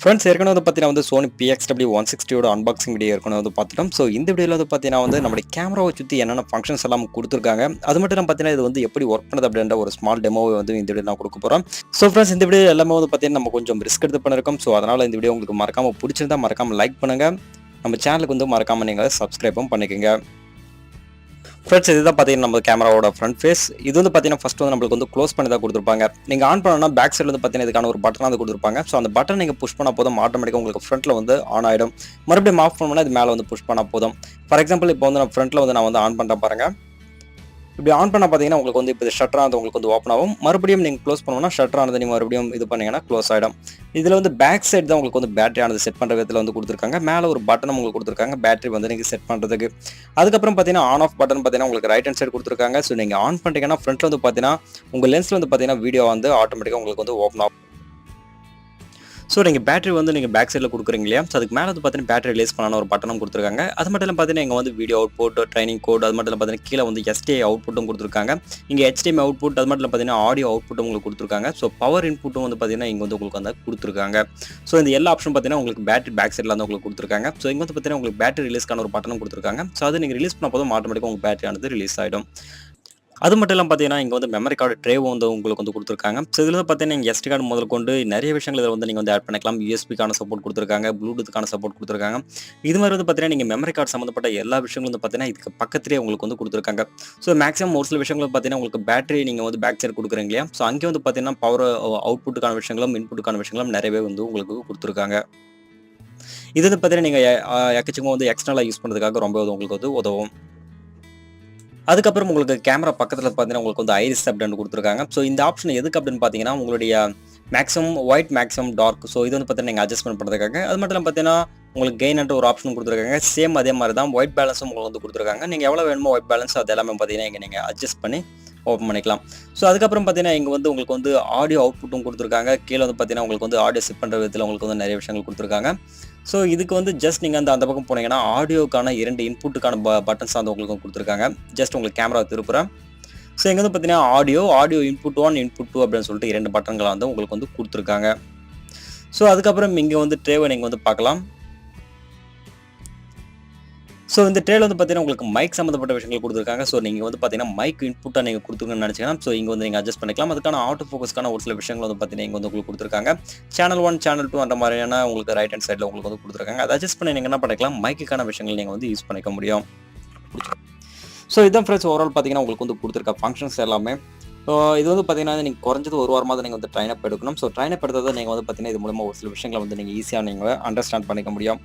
Friends ஏற்கனவே வந்து பார்த்தீங்கன்னா சோனி PXW160 ஓட அன்பாக்சிங் வீடியோ ஏற்கனவே பார்த்துட்டோம். ஸோ இந்த வீடியோவில் பார்த்தீங்கன்னா நம்மளுடைய கேமராவை சுற்றி என்னென்ன ஃபங்க்ஷன்ஸ் எல்லாம் கொடுத்துருக்காங்க. அது மட்டும் இல்லாமல் பார்த்தீங்கன்னா இது எப்படி ஒர்க் பண்ணுது அப்படின்ற ஒரு ஸ்மால் டெமோவை இந்த வீடியோ நான் கொடுக்க போகிறோம். ஸோ ஃப்ரெண்ட்ஸ் இந்த வீடியோ எல்லாமே பார்த்தீங்கன்னா நம்ம கொஞ்சம் ரிஸ்க் எடுத்து பண்ணிருக்கோம். ஸோ அதனால் இந்த வீடியோ உங்களுக்கு மறக்காமல் பிடிச்சிருந்தா மறக்காமல் லைக் பண்ணுங்கள். நம்ம சேனலுக்கு மறக்காமல் நீங்கள் சப்ஸ்கிரைபும் பண்ணிக்கோங்க. ஃப்ரெண்ட்ஸ் இதுதான் பார்த்தீங்கன்னா நம்ம கேமராவோட ஃப்ரண்ட் ஃபேஸ். இது பார்த்தீங்கன்னா ஃபர்ஸ்ட் நம்மளுக்கு க்ளோஸ் பண்ணி தான் கொடுத்துருப்பாங்க. நீங்கள் ஆன் பண்ணணும்னா பேக் சைடில் பார்த்தீங்கன்னா இதுக்கான ஒரு பட்டன் கொடுத்துருப்பாங்க. ஸோ அந்த பட்டன் நீங்கள் புஷ் பண்ணால் போதும் ஆட்டோமேட்டிக்காக உங்களுக்கு ஃப்ரண்ட்டில் ஆன் ஆகிடும். மறுபடியும் ஆஃப் பண்ணணும்னா இது மேலே புஷ் பண்ணால் போதும். ஃபார் எக்ஸாம்பிள் இப்போ நான் ஃப்ரண்ட்டில் நான் ஆன் பண்ணுறேன் பாருங்கள். இப்படி ஆன் பண்ண பார்த்தீங்கன்னா உங்களுக்கு இப்போ ஷட்டர் ஆனது உங்களுக்கு ஓப்பன் ஆகும். மறுபடியும் நீங்கள் க்ளோஸ் பண்ணணும்னா ஷட்டர் ஆனது நீங்கள் மறுபடியும் இது பண்ணீங்கன்னா க்ளோஸ் ஆகிடும். இதில் பேக் சைடு தான் உங்களுக்கு பேட்டரி ஆனது செட் பண்ணுற விதத்தில் கொடுத்துருக்காங்க. மேலே ஒரு பட்டனும் உங்களுக்கு கொடுத்துருக்காங்க பேட்டரி நீங்கள் செட் பண்ணுறதுக்கு. அதுக்கப்புறம் பார்த்தீங்கன்னா ஆன் ஆஃப் பட்டன் பார்த்தீங்கன்னா உங்களுக்கு ரைட் ஹேண்ட் சைடு கொடுத்துருக்காங்க. ஸோ நீங்கள் ஆன் பண்ணிட்டீங்கன்னா ஃப்ரண்ட்டில் பார்த்தீங்கன்னா உங்கள் லென்ஸில் பார்த்தீங்கன்னா வீடியோ ஆட்டோமேட்டிக்காக உங்களுக்கு ஓப்பன் ஆகும். ஸோ நீங்கள் பேட்டரி நீங்கள் பேக் சைடில் கொடுக்குறீங்க இல்லையா? ஸோ அதுக்கு மேலே பார்த்தீங்கன்னா பேட்டரி ரிலீஸ் பண்ணான ஒரு பட்டனும் கொடுத்துருக்காங்க. அது மட்டும் இல்லை பார்த்தீங்கன்னா இங்கே வீடியோ அவுட்புட், ட்ரைனிங் கோட், அது மட்டும் இல்லை பார்த்தீங்கன்னா கீழே SDI அவுட்புட்டும் கொடுத்துருக்காங்க. இங்கே HDMI அவுட்புட், அது மட்டும் இல்லை பார்த்தீங்கன்னா ஆடியோ அவுட்புட்டும் உங்களுக்கு கொடுத்துருக்காங்க. ஸோ பவர் இன்புட்டும் பார்த்தீங்கன்னா இங்கே உங்களுக்கு கொடுத்துருக்காங்க. ஸோ இந்த எல்லா ஆப்ஷன் பார்த்தீங்கன்னா உங்களுக்கு பேட்டரி பேக் சைடில் உங்களுக்கு கொடுத்துருக்காங்க. ஸோ இங்கே பார்த்தீங்கன்னா உங்களுக்கு பேட்டரி ரிலீஸ்க்கான ஒரு பட்டனும் கொடுத்துருக்காங்க. ஸோ அது நீங்கள் ரிலீஸ் பண்ண போதும் ஆட்டோமேட்டிக்காக உங்கள் பேட்டரி ஆனது ரிலீஸ் ஆகிடும். அது மட்டும் இல்லாமல் பார்த்தீங்கன்னா இங்கே மெமரி கார்டு ட்ரேவும் உங்களுக்கு கொடுத்துருக்காங்க. ஸோ இதில் பார்த்தீங்கன்னா நீங்கள் SD கார்டு முதல் கொண்டு நிறைய விஷயங்கள் இதில் நீங்கள் ஆட் பண்ணிக்கலாம். USBக்கான சப்போர்ட் கொடுத்துருக்காங்க, ப்ளூடூத்துக்கான சப்போர்ட் கொடுத்துருக்காங்க. இது மாதிரி பார்த்தீங்கன்னா நீங்கள் மெமரி கார்டு சம்மந்தப்பட்ட எல்லா விஷயங்களும் பார்த்தீங்கன்னா இதுக்கு பக்கத்துலேயே உங்களுக்கு கொடுத்துருக்காங்க. ஸோ மேக்ஸிமம் ஒரு சில விஷயங்கள் பார்த்தீங்கன்னா உங்களுக்கு பேட்டரி நீங்கள் பேக் சைடு கொடுக்குறீங்க இல்லையா? ஸோ அங்கே பார்த்தீங்கன்னா பவர் அவுட்புட்டுக்கான விஷயங்களும் இன்புட்டுக்கான விஷயங்களும் நிறையவே உங்களுக்கு கொடுத்துருக்காங்க. இது பார்த்தீங்கன்னா நீங்கள் எக்கச்சக்கம் எக்ஸ்டர்னலாக யூஸ் பண்ணுறதுக்காக ரொம்ப உங்களுக்கு உதவும். அதுக்கப்புறம் உங்களுக்கு கேமரா பக்கத்தில் பார்த்தீங்கன்னா உங்களுக்கு ஐரிஸ் அப்படின்னு கொடுத்துருக்காங்க. ஸோ இந்த ஆப்ஷன் எதுக்கு அப்படின்னு பார்த்தீங்கன்னா உங்களுடைய maximum white, maximum dark. So இது பார்த்தீங்கன்னா நீங்கள் அட்ஜஸ்ட்மெண்ட் பண்ணுறதுக்காக. அது மட்டும் இல்லாமல் பார்த்தீங்கன்னா உங்களுக்கு கெயின் என்ற ஒரு ஆப்ஷன் கொடுத்துருக்காங்க. சேம் அதே மாதிரி தான் ஒயிட் பேலன்ஸும் உங்களுக்கு கொடுத்துருக்காங்க. நீங்கள் எவ்வளோ வேணுமோ ஒயிட் பேலன்ஸ் அது எல்லாமே பார்த்தீங்கன்னா இங்கே நீங்கள் அட்ஜஸ்ட் பண்ணி ஓப்பன் பண்ணிக்கலாம். ஸோ அதுக்கப்புறம் பார்த்தீங்கன்னா இங்கே உங்களுக்கு ஆடியோ அவுட்புட்டும் கொடுத்துருக்காங்க. கீழே பார்த்தீங்கன்னா உங்களுக்கு ஆடியோ செட் பண்ணுற விதத்தில் உங்களுக்கு நிறைய விஷயங்கள் கொடுத்துருக்காங்க. ஸோ இதுக்கு ஜஸ்ட் நீங்கள் அந்த பக்கம் போனீங்கன்னா ஆடியோக்கான 2 இன்புட்டுக்கான பட்டன்ஸ் உங்களுக்கு கொடுத்துருக்காங்க. ஜஸ்ட் உங்களுக்கு கேமரா திருப்புறேன். ஸோ இங்கே பார்த்தீங்கன்னா ஆடியோ இன்புட் 1, இன்புட் 2 அப்படின்னு சொல்லிட்டு 2 பட்டன்களை உங்களுக்கு கொடுத்துருக்காங்க. ஸோ அதுக்கப்புறம் இங்கே ட்ரேவை நீங்கள் பார்க்கலாம். ஸோ இந்த ட்ரேல பார்த்தீங்கன்னா உங்களுக்கு மைக் சம்மந்தப்பட்ட விஷயங்கள் கொடுத்துருக்காங்க. ஸோ நீங்கள் பார்த்தீங்கன்னா மைக் இன்புட்டாக நீங்கள் கொடுத்துருக்கணும்னு நினச்சிங்கன்னா ஸோ இங்கே நீங்கள் அட்ஜஸ்ட் பண்ணிக்கலாம். அதுக்கான ஆட்டோ ஃபோக்கஸ்க்கான ஒரு சில விஷயங்கள் பார்த்தீங்கன்னா இங்கே உங்களுக்கு கொடுத்துருக்காங்க. சேனல் 1, சேனல் 2 அந்த மாதிரியான உங்களுக்கு ரைட் ஹேண்ட் சைடில் உங்களுக்கு கொடுத்துருக்காங்க. அதை அட்ஜஸ்ட் பண்ணி நீங்கள் என்ன பண்ணிக்கலாம், மைக்குக்கான விஷயங்கள் நீங்கள் யூஸ் பண்ணிக்க முடியும். ஸோ இதான் ஃப்ரெண்ட்ஸ் ஓவரால் பார்த்தீங்கன்னா உங்களுக்கு கொடுத்துருக்க ஃபங்க்ஷன்ஸ் எல்லாமே. ஸோ இது பார்த்தீங்கன்னா நீங்கள் குறைஞ்சது ஒரு வாரமாக நீங்கள் ட்ரைன் அப் எடுக்கணும். ஸோ ட்ரைன் அப் எடுத்ததை நீங்கள் பார்த்தீங்கன்னா இது மூலமாக ஒரு சில விஷயங்களை நீங்கள் ஈஸியாக நீங்கள் அண்டர்ஸ்டாண்ட் பண்ணிக்க முடியும்.